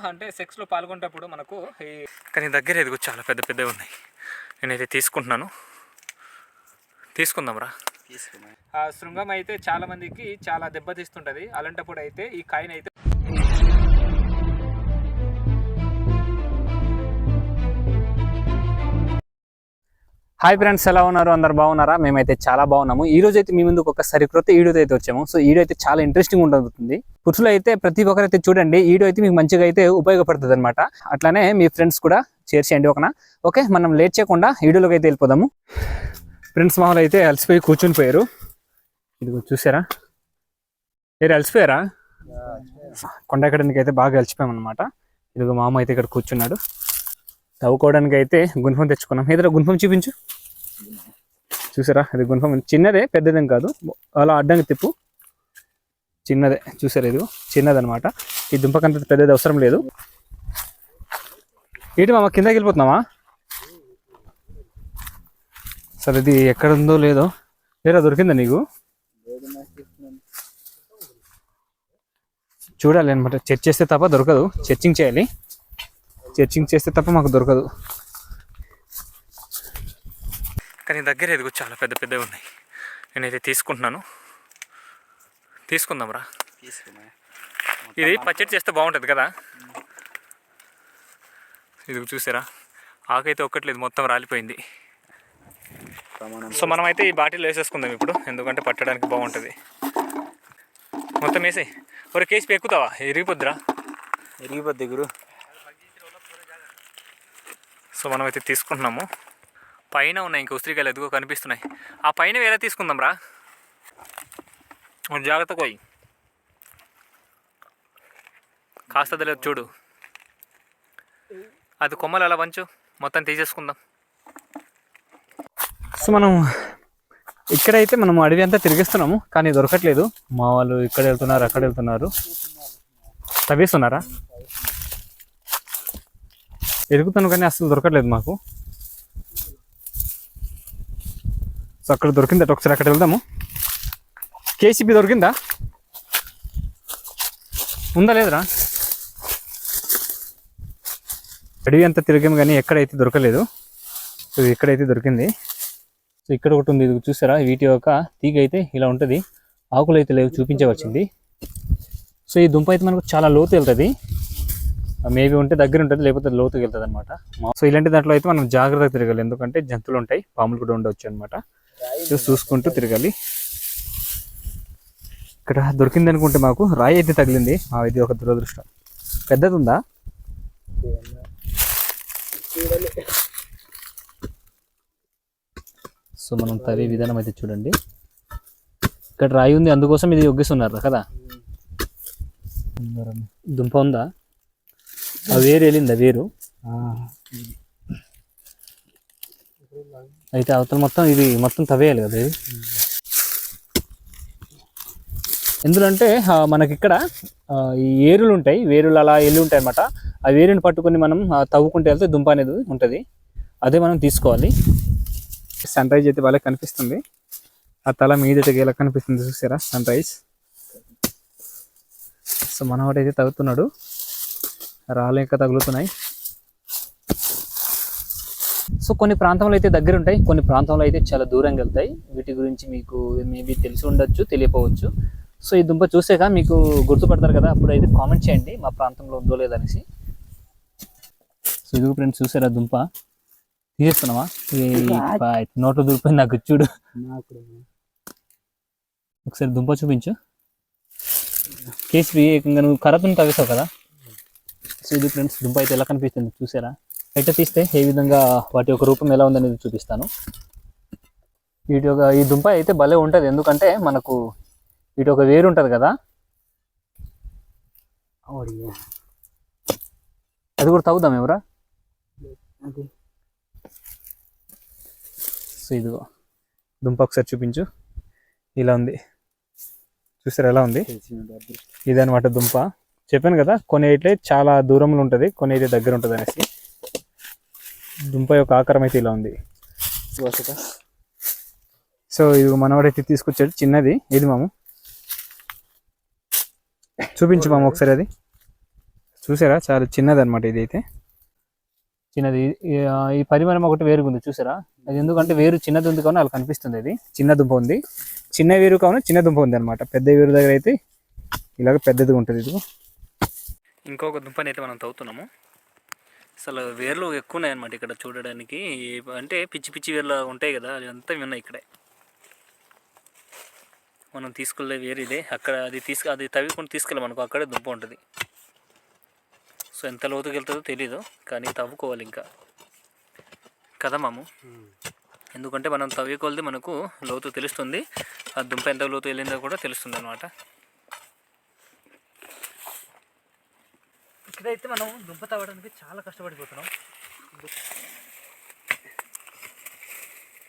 అంటే సెక్స్లో పాల్గొనేటప్పుడు మనకు కానీ దగ్గర ఎదుగు చాలా పెద్ద పెద్దవి ఉన్నాయి. నేనైతే తీసుకుంటున్నాను. తీసుకుందాం రా. ఆ శృంగం అయితే చాలా మందికి చాలా దెబ్బతీస్తుంటుంది. అలాంటప్పుడు అయితే ఈ కాయని అయితే హాయ్ ఫ్రెండ్స్, ఎలా ఉన్నారు? అందరు బాగున్నారా? మేమైతే చాలా బాగున్నాము. ఈ రోజు అయితే మీ ముందుకు ఒక సరికొత్త వీడియో అయితే వచ్చాము. సో వీడియో అయితే చాలా ఇంట్రెస్టింగ్ ఉంటుంది. పురుషులు అయితే ప్రతి ఒక్కరైతే చూడండి, వీడియో అయితే మీకు మంచిగా అయితే ఉపయోగపడుతుంది అనమాట. అట్లానే మీ ఫ్రెండ్స్ కూడా షేర్ చేయండి. ఓకే, మనం లేట్ చేయకుండా వీడియోలోకి అయితే వెళ్ళిపోదాము. ఫ్రెండ్స్ మామూలు అయితే అలసిపోయి కూర్చుని పోయారు. ఇది చూసారా? మీరు అలసిపోయారా? కొండ ఎక్కడానికి అయితే బాగా అలసిపోయాం అనమాట. ఇదిగో మామ అయితే ఇక్కడ కూర్చున్నాడు. తవ్వుకోవడానికి అయితే గుణపం తెచ్చుకున్నాం. ఏదో గుణపం చూపించు. చూసారా? అది గుణపం చిన్నదే, పెద్దదేం కాదు. అలా అడ్డంగా తిప్పు. చిన్నదే చూసారా? ఇది చిన్నదనమాట. ఈ దుంపకంత పెద్దది అవసరం లేదు. ఏంటి మామ కిందకి వెళ్ళిపోతున్నావా? సరే, ఇది ఎక్కడ ఉందో లేదో. వేరే దొరికిందా నీకు? చూడాలి అనమాట. చెక్ చేస్తే తప్ప దొరకదు. చెర్చింగ్ చేయాలి. చెర్చింగ్ చేస్తే తప్ప మాకు దొరకదు. కానీ దగ్గర ఎదుగు చాలా పెద్ద పెద్దవి ఉన్నాయి. నేనైతే తీసుకుంటున్నాను. తీసుకుందాం రా. ఇది పచ్చడి చేస్తే బాగుంటుంది కదా. ఇది చూసారా? ఆకైతే ఒక్కట్లేదు, మొత్తం రాలిపోయింది. సో మనమైతే ఈ బాటిల్ వేసేసుకుందాం ఇప్పుడు, ఎందుకంటే పట్టడానికి బాగుంటుంది. మొత్తం వేసి ఒక కేసు ఎక్కుతావా? ఎరిగిపోద్దిరా. ఎరిగిపోద్ది గురు. సో మనమైతే తీసుకుంటున్నాము. పైన ఉన్నాయి ఇంకా ఉసిరికాయలు ఎదుగో కనిపిస్తున్నాయి. ఆ పైన ఎలా తీసుకుందాం రా. జాగ్రత్త పోయి కాస్త తెలియదు చూడు. అది కొమ్మలు అలా వంచు, మొత్తం తీసేసుకుందాం. సో మనం ఇక్కడైతే మనం అడవి అంతా తిరిగిస్తున్నాము, కానీ దొరకట్లేదు. మా వాళ్ళు ఇక్కడ వెళ్తున్నారు, అక్కడ వెళ్తున్నారు. తవ్వేస్తున్నారా? ఎదుగుతాను కానీ అసలు దొరకట్లేదు మాకు. సో అక్కడ దొరికిందట, ఒకసారి అక్కడ వెళ్దాము. కేసీబీ దొరికిందా? ఉందా లేదురా? అడవి అంతా తిరిగాము కానీ ఎక్కడైతే దొరకలేదు. సో ఇక్కడైతే దొరికింది. సో ఇక్కడ ఒకటి ఉంది, ఇది చూసారా? వీటి యొక్క తీగ అయితే ఇలా ఉంటుంది. ఆకులు అయితే లేవు, చూపించవచ్చింది. సో ఈ దుంప అయితే మనకు చాలా లోతు వెళ్తుంది. మేబీ ఉంటే దగ్గర ఉంటుంది, లేకపోతే లోతుకి వెళ్తుంది అనమాట. సో ఇలాంటి దాంట్లో అయితే మనం జాగ్రత్తగా తిరగాలి, ఎందుకంటే జంతువులు ఉంటాయి, పాములు కూడా ఉండవచ్చు అనమాట. చూసుకుంటూ తిరగాలి. ఇక్కడ దొరికింది అనుకుంటే మాకు రాయి అయితే తగిలింది. ఇది ఒక దురదృష్టం. పెద్దది ఉందా? సో మనం తవ్వే విధానం అయితే చూడండి. ఇక్కడ రాయి ఉంది, అందుకోసం ఇది ఒగ్గిస్తున్నారు కదా. దుంప ఉందా? ఆ వేరు వెళ్ళిందా? వేరు అయితే అవతల మొత్తం ఇది మొత్తం తవ్వేయాలి కదా. ఇది ఎందుకంటే మనకి ఇక్కడ ఈ ఏరులు ఉంటాయి, వేరులు అలా వెళ్ళి ఉంటాయి అన్నమాట. ఆ వేరుని పట్టుకొని మనం తవ్వుకుంటే వెళ్తే దుంప అనేది ఉంటుంది. అదే మనం తీసుకోవాలి. సన్ రైజ్ అయితే బాగా కనిపిస్తుంది. ఆ తల మీదైతే ఎలా కనిపిస్తుంది చూసారా? Sunrise. సో మనవాడైతే తవ్వుతున్నాడు. రాళ్ళు ఇంకా తగులుతున్నాయి. సో కొన్ని ప్రాంతంలో అయితే దగ్గర ఉంటాయి, కొన్ని ప్రాంతంలో అయితే చాలా దూరంగా వెళ్తాయి. వీటి గురించి మీకు మేబీ తెలిసి ఉండొచ్చు, తెలియకపోవచ్చు. సో ఈ దుంప చూసాక మీకు గుర్తుపడతారు కదా, అప్పుడు అయితే కామెంట్ చేయండి మా ప్రాంతంలో ఉందో లేదనేసి. సో ఇది ఫ్రెండ్స్ చూసారా? దుంప తీసేస్తున్నావా? నోట్లో దూరిపోయింది నాకు. చూడు ఒకసారి దుంప చూపించు. కేసీ ఏకంగా నువ్వు కర్రతో తవ్వేసావు కదా. సో ఇది ఫ్రెండ్స్ దుంప అయితే ఎలా కనిపిస్తుంది చూసారా? బయట తీస్తే ఏ విధంగా వాటి యొక్క రూపం ఎలా ఉందనేది చూపిస్తాను. ఈ దుంప అయితే భలే ఉంటుంది, ఎందుకంటే మనకు వీటి ఒక వేరు ఉంటుంది కదా. అది కూడా తవ్వుదాం ఎవరా? సో ఇదిగో దుంప ఒకసారి చూపించు. ఇలా ఉంది చూసారా? ఎలా ఉంది? ఇదనమాట దుంప. చెప్పాను కదా, కొన్ని అయితే చాలా దూరంలో ఉంటుంది, కొన్ని అయితే దగ్గర ఉంటుంది అనేసి. దుంప యొక్క ఆకారం అయితే ఇలా ఉంది. సో ఇది మనవాడైతే తీసుకొచ్చాడు చిన్నది. ఇది మాము చూపించు మాము ఒకసారి. అది చూసారా చాలా చిన్నది అనమాట ఇది అయితే చిన్నది ఈ పరిమాణం ఒకటి వేరుగా ఉంది చూసారా అది ఎందుకంటే వేరు చిన్నది ఉంది కావున అలా కనిపిస్తుంది అది చిన్న దుంప ఉంది చిన్న వేరు కావున చిన్న దుంప ఉంది అనమాట పెద్ద వేరు దగ్గర అయితే ఇలాగ పెద్దదిగా ఉంటుంది ఇది ఇంకొక దుంపని అయితే మనం తవ్వుతున్నాము అసలు వేర్లు ఎక్కువ ఉన్నాయి అనమాట ఇక్కడ చూడడానికి అంటే పిచ్చి పిచ్చి వేర్లు ఉంటాయి కదా అది అంతా ఉన్నాయి ఇక్కడే మనం తీసుకెళ్ళే వేరు ఇదే అక్కడ అది తవ్వుకొని తీసుకెళ్ళాం అనుకో అక్కడే దుంప ఉంటుంది సో ఎంత లోతుకి వెళ్తుందో తెలీదు కానీ తవ్వుకోవాలి ఇంకా కదా మాము ఎందుకంటే మనం తవ్వుకోవాలి మనకు లోతు తెలుస్తుంది ఆ దుంప ఎంత లోతు వెళ్ళిందో కూడా తెలుస్తుంది అనమాట ఇక్కడైతే మనం దుంప తవ్వడానికి చాలా కష్టపడిపోతున్నాం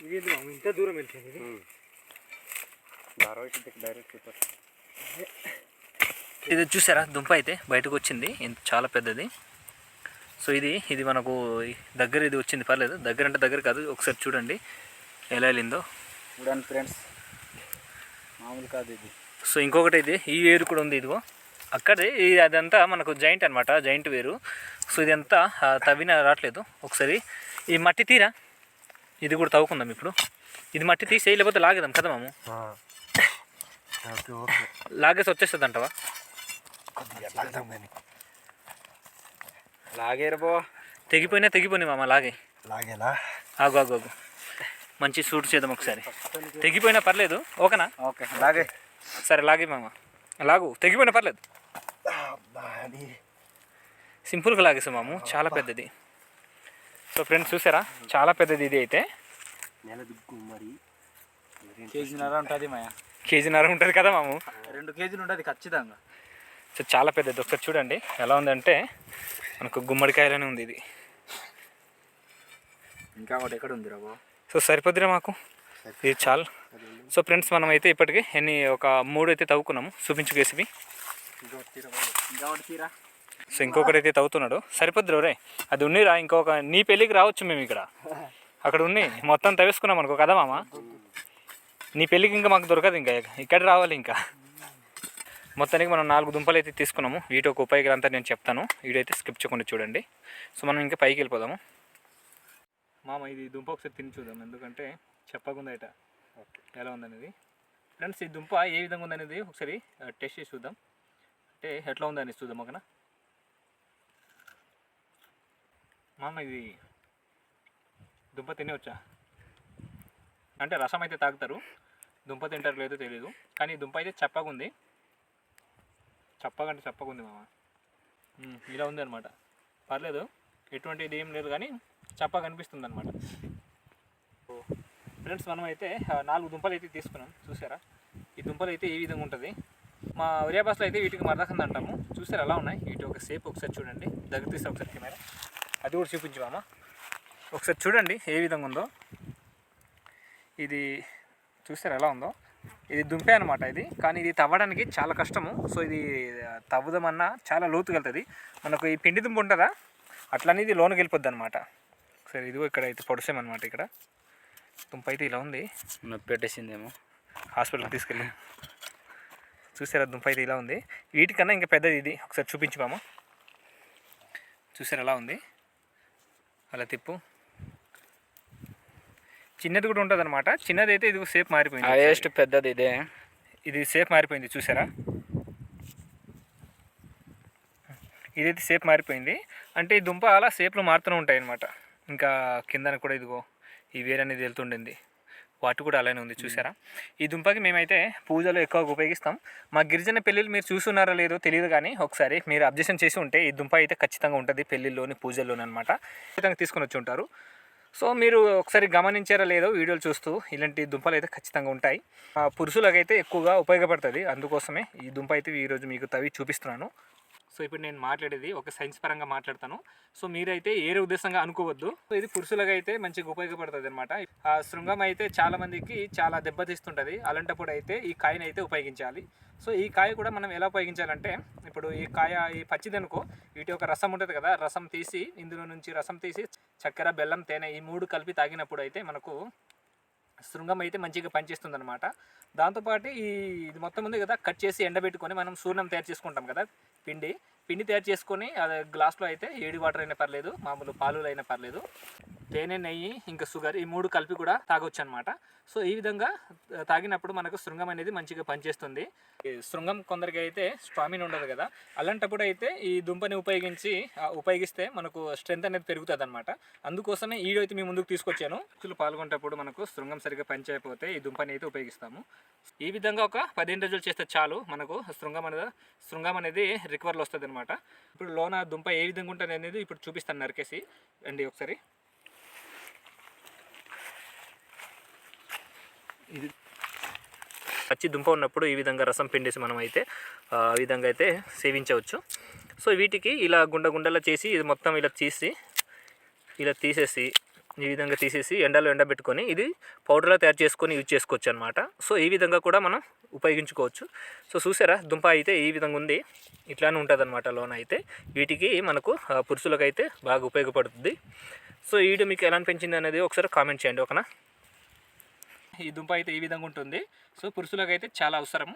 ఇది ఇంత దూరం వెళ్తుంది ఇది చూసారా దుంప అయితే బయటకు వచ్చింది చాలా పెద్దది సో ఇది మనకు దగ్గర ఇది వచ్చింది పర్లేదు దగ్గర అంటే దగ్గర కాదు ఒకసారి చూడండి ఎలా వెళ్ళిందో చూడండి ఫ్రెండ్స్ మామూలు కాదు ఇది సో ఇంకొకటి ఇది ఈ వేరు కూడా ఉంది ఇదిగో అక్కడే అదంతా మనకు జాయింట్ అనమాట జాయింట్ వేరు సో ఇదంతా తవ్విన రావట్లేదు ఒకసారి ఈ మట్టి తీరా ఇది కూడా తవ్వుకుందాం ఇప్పుడు ఇది మట్టి తీసి లేకపోతే లాగేదాం కదా మాము లాగేసి వచ్చేస్తుంది అంటవా లాగేరబో తెగిపోయినా మామ లాగేలా ఆగు మంచి సూట్ చేద్దాం ఒకసారి తెగిపోయినా పర్లేదు ఓకేనా ఓకే లాగే సరే లాగే మామ లాగు తెగిపోయినా పర్లేదు సింపుల్గా లాగేసాం మాము చాలా పెద్దది సో ఫ్రెండ్స్ చూసారా చాలా పెద్దది ఇది అయితే కేజీన్నర ఉంటుంది మాయా కేజీన్నర ఉంటుంది కదా మాము 2 కేజీలు ఉంటుంది ఖచ్చితంగా సో చాలా పెద్దది ఒకసారి చూడండి ఎలా ఉందంటే మనకు గుమ్మడికాయలనే ఉంది ఇది ఇంకా ఒకటి ఎక్కడ ఉంది రాబో సో సరిపోద్దిరా మాకు ఇది చాలు సో ఫ్రెండ్స్ మనం అయితే ఇప్పటికి ఒక 3 అయితే తవ్వుకున్నాము చూపించుకేసివి సో ఇంకొకటి అయితే తవ్వుతున్నాడు సరిపోద్ది రే అది ఉన్నిరా ఇంకొక నీ పెళ్ళికి రావచ్చు మేము ఇక్కడ అక్కడ ఉన్ని మొత్తం తవ్వేసుకున్నాం అనుకో కదా మామ నీ పెళ్ళికి ఇంకా మాకు దొరకదు ఇంకా ఇక్కడ రావాలి ఇంకా మొత్తానికి మనం 4 దుంపలు అయితే తీసుకున్నాము వీటి ఒక ఉపయోగాలు అంతా నేను చెప్తాను వీడియో అయితే స్కిప్ చేయకుండా చూడండి సో మనం ఇంకా పైకి వెళ్ళిపోదాము మామ ఇది దుంప ఒకసారి తిని చూద్దాం ఎందుకంటే చెప్పకుందట ఎలా ఉందనేది ఫ్రెండ్స్ ఈ దుంప ఏ విధంగా ఉందనేది ఒకసారి టెస్ట్ చేసి చూద్దాం అంటే ఎట్లా ఉందని చూద్దాం ఓకేనా మామ ఇది దుంప తినేవచ్చా అంటే రసం అయితే తాగుతారు దుంప తింటారు లేదో తెలియదు కానీ దుంప అయితే చప్పగా ఉంది చప్పగా ఉంది మామ ఇలా ఉంది అనమాట పర్లేదు ఎటువంటిది ఏం లేదు కానీ చప్పగా అనిపిస్తుంది అనమాట ఫ్రెండ్స్ మనం అయితే 4 దుంపలు అయితే తీసుకున్నాం చూసారా ఈ దుంపలు అయితే ఈ విధంగా ఉంటుంది మా ఒరియా భాషలో అయితే వీటికి మరదకంది అంటాము చూసారా ఎలా ఉన్నాయి వీటి ఒక సేపు ఒకసారి చూడండి దగ్గర తీస్తే ఒకసారి కెమెరా అది కూడా చూపించు మామ ఒకసారి చూడండి ఏ విధంగా ఉందో ఇది చూసారా ఎలా ఉందో ఇది దుంపే అనమాట ఇది కానీ ఇది తవ్వడానికి చాలా కష్టము సో ఇది తవ్వుదామన్నా చాలా లోతుకి వెళ్తుంది మనకు ఈ పిండి దుంప ఉంటుందా అట్లనే ఇది లోనికి వెళ్ళిపోద్ది అనమాట సరే ఇదిగో ఇక్కడ అయితే పొడిసామన్నమాట ఇక్కడ దుంప అయితే ఇలా ఉంది నొప్పి పెట్టేసిందేమో హాస్పిటల్కి తీసుకెళ్ళి చూసారా దుంప అయితే ఇలా ఉంది వీటికన్నా ఇంకా పెద్దది ఇది ఒకసారి చూపించుమాము చూసారా ఎలా ఉంది అలా తిప్పు చిన్నది కూడా ఉంటుంది అనమాట చిన్నది అయితే ఇది సేపు మారిపోయింది హైయెస్ట్ పెద్దది ఇదే ఇది సేపు మారిపోయింది చూసారా ఇదైతే సేపు మారిపోయింది అంటే ఈ దుంప అలా సేపులు మారుతూనే ఉంటాయి అనమాట ఇంకా కిందన కూడా ఇదిగో ఈ వేరు అనేది వెళ్తుండింది వాటి కూడా అలానే ఉంది చూసారా ఈ దుంపకి మేమైతే పూజలో ఎక్కువగా ఉపయోగిస్తాం మా గిరిజన పెళ్ళిళ్ళు మీరు చూస్తున్నారో లేదో తెలియదు కానీ ఒకసారి మీరు అబ్జెక్షన్ చేసి ఉంటే ఈ దుంప అయితే ఖచ్చితంగా ఉంటుంది పెళ్ళిళ్ళలోని పూజల్లోని అనమాట ఖచ్చితంగా తీసుకొని వచ్చి ఉంటారు సో మీరు ఒకసారి గమనించారా లేదో వీడియోలు చూస్తూ ఇలాంటి దుంపలు అయితే ఖచ్చితంగా ఉంటాయి పురుషులకైతే ఎక్కువగా ఉపయోగపడుతుంది అందుకోసమే ఈ దుంప అయితే ఈరోజు మీకు తవ్వి చూపిస్తున్నాను సో ఇప్పుడు నేను మాట్లాడేది ఒక సైన్స్ పరంగా మాట్లాడతాను సో మీరైతే ఏరే ఉద్దేశంగా అనుకోవద్దు ఇది పురుషులకు అయితే మంచిగా ఉపయోగపడుతుంది అనమాట ఆ శృంగం అయితే చాలా మందికి చాలా దెబ్బతీస్తుంటుంది అలాంటప్పుడు అయితే ఈ కాయని అయితే ఉపయోగించాలి సో ఈ కాయ కూడా మనం ఎలా ఉపయోగించాలంటే ఇప్పుడు ఈ పచ్చిదనుకో వీటి ఒక రసం ఉంటుంది కదా రసం తీసి ఇందులో నుంచి రసం తీసి చక్కెర బెల్లం తేనె ఈ 3 కలిపి తాగినప్పుడు అయితే మనకు శృంగం అయితే మంచిగా పనిచేస్తుంది అనమాట దాంతోపాటు ఇది మొత్తం ఉంది కదా కట్ చేసి ఎండబెట్టుకొని మనం సూర్ణం తయారు చేసుకుంటాం కదా పిండి పిండి తయారు చేసుకొని అది గ్లాస్లో అయితే ఏడి వాటర్ అయినా పర్లేదు, మామూలు పాలు అయినా పర్లేదు, తేనె, నెయ్యి ఇంకా షుగర్ ఈ 3 కలిపి కూడా తాగొచ్చు అనమాట. సో ఈ విధంగా తాగినప్పుడు మనకు శృంగం అనేది మంచిగా పనిచేస్తుంది. ఈ శృంగం కొందరికి అయితే స్టామినా ఉండదు కదా, అలాంటప్పుడు అయితే ఈ దుంపని ఉపయోగిస్తే మనకు స్ట్రెంత్ అనేది పెరుగుతుంది అనమాట. అందుకోసమే ఈ వీడియో అయితే మీ ముందుకు తీసుకొచ్చాను. పాల్గొనేటప్పుడు మనకు శృంగం సరిగ్గా పనిచేయకపోతే ఈ దుంపని అయితే ఉపయోగిస్తాము. ఈ విధంగా ఒక 15 రోజులు చేస్తే చాలు, మనకు శృంగం అనేది రికవర్లో వస్తుంది అనమాట. ఇప్పుడు లోన దుంప ఏ విధంగా ఉంటుంది అనేది ఇప్పుడు చూపిస్తాను నరికేసి అండి ఒకసారి. ఇది పచ్చి దుంప ఉన్నప్పుడు ఈ విధంగా రసం పిండేసి మనం అయితే ఆ విధంగా అయితే సేవించవచ్చు. సో వీటికి ఇలా గుండలా చేసి ఇది మొత్తం ఇలా తీసేసి ఈ విధంగా తీసేసి ఎండలో ఎండబెట్టుకొని ఇది పౌడర్లా తయారు చేసుకొని యూజ్ చేసుకోవచ్చు అనమాట. సో ఈ విధంగా కూడా మనం ఉపయోగించుకోవచ్చు. సో చూసారా దుంప అయితే ఈ విధంగా ఉంది, ఇట్లానే ఉంటుంది అనమాట లోన అయితే. వీటికి మనకు పురుషులకైతే బాగా ఉపయోగపడుతుంది. సో ఈ వీడియో మీకు ఎలా అనిపించింది అనేది ఒకసారి కామెంట్ చేయండి, ఓకేనా. ఈ దుంప అయితే ఈ విధంగా ఉంటుంది. సో పురుషులకు అయితే చాలా అవసరం.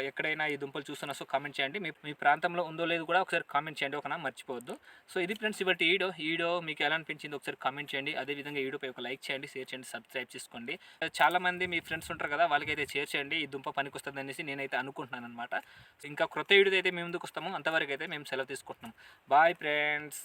ఎక్కడైనా ఈ దుంపలు చూస్తున్నా సో కామెంట్ చేయండి. మీ ప్రాంతంలో ఉందో లేదో కూడా ఒకసారి కామెంట్ చేయండి, ఓకేనా, మర్చిపోవద్దు. సో ఇది ఫ్రెండ్స్ ఇవాళ వీడియో మీకు ఎలా అనిపించింది ఒకసారి కామెంట్ చేయండి. అదేవిధంగా ఈ వీడియోపై ఒక లైక్ చేయండి, షేర్ చేయండి, సబ్స్క్రైబ్ చేసుకోండి. చాలా మంది మీ ఫ్రెండ్స్ ఉంటారు కదా, వాళ్ళకైతే షేర్ చేయండి. ఈ దుంప పనికి వస్తుంది అనేసి నేనైతే అనుకుంటున్నాను అనమాట. ఇంకా క్రొత్త వీడియో అయితే మేము ముందుకు వస్తాము. అంతవరకు అయితే మేము సెలవు తీసుకుంటున్నాం. Bye friends.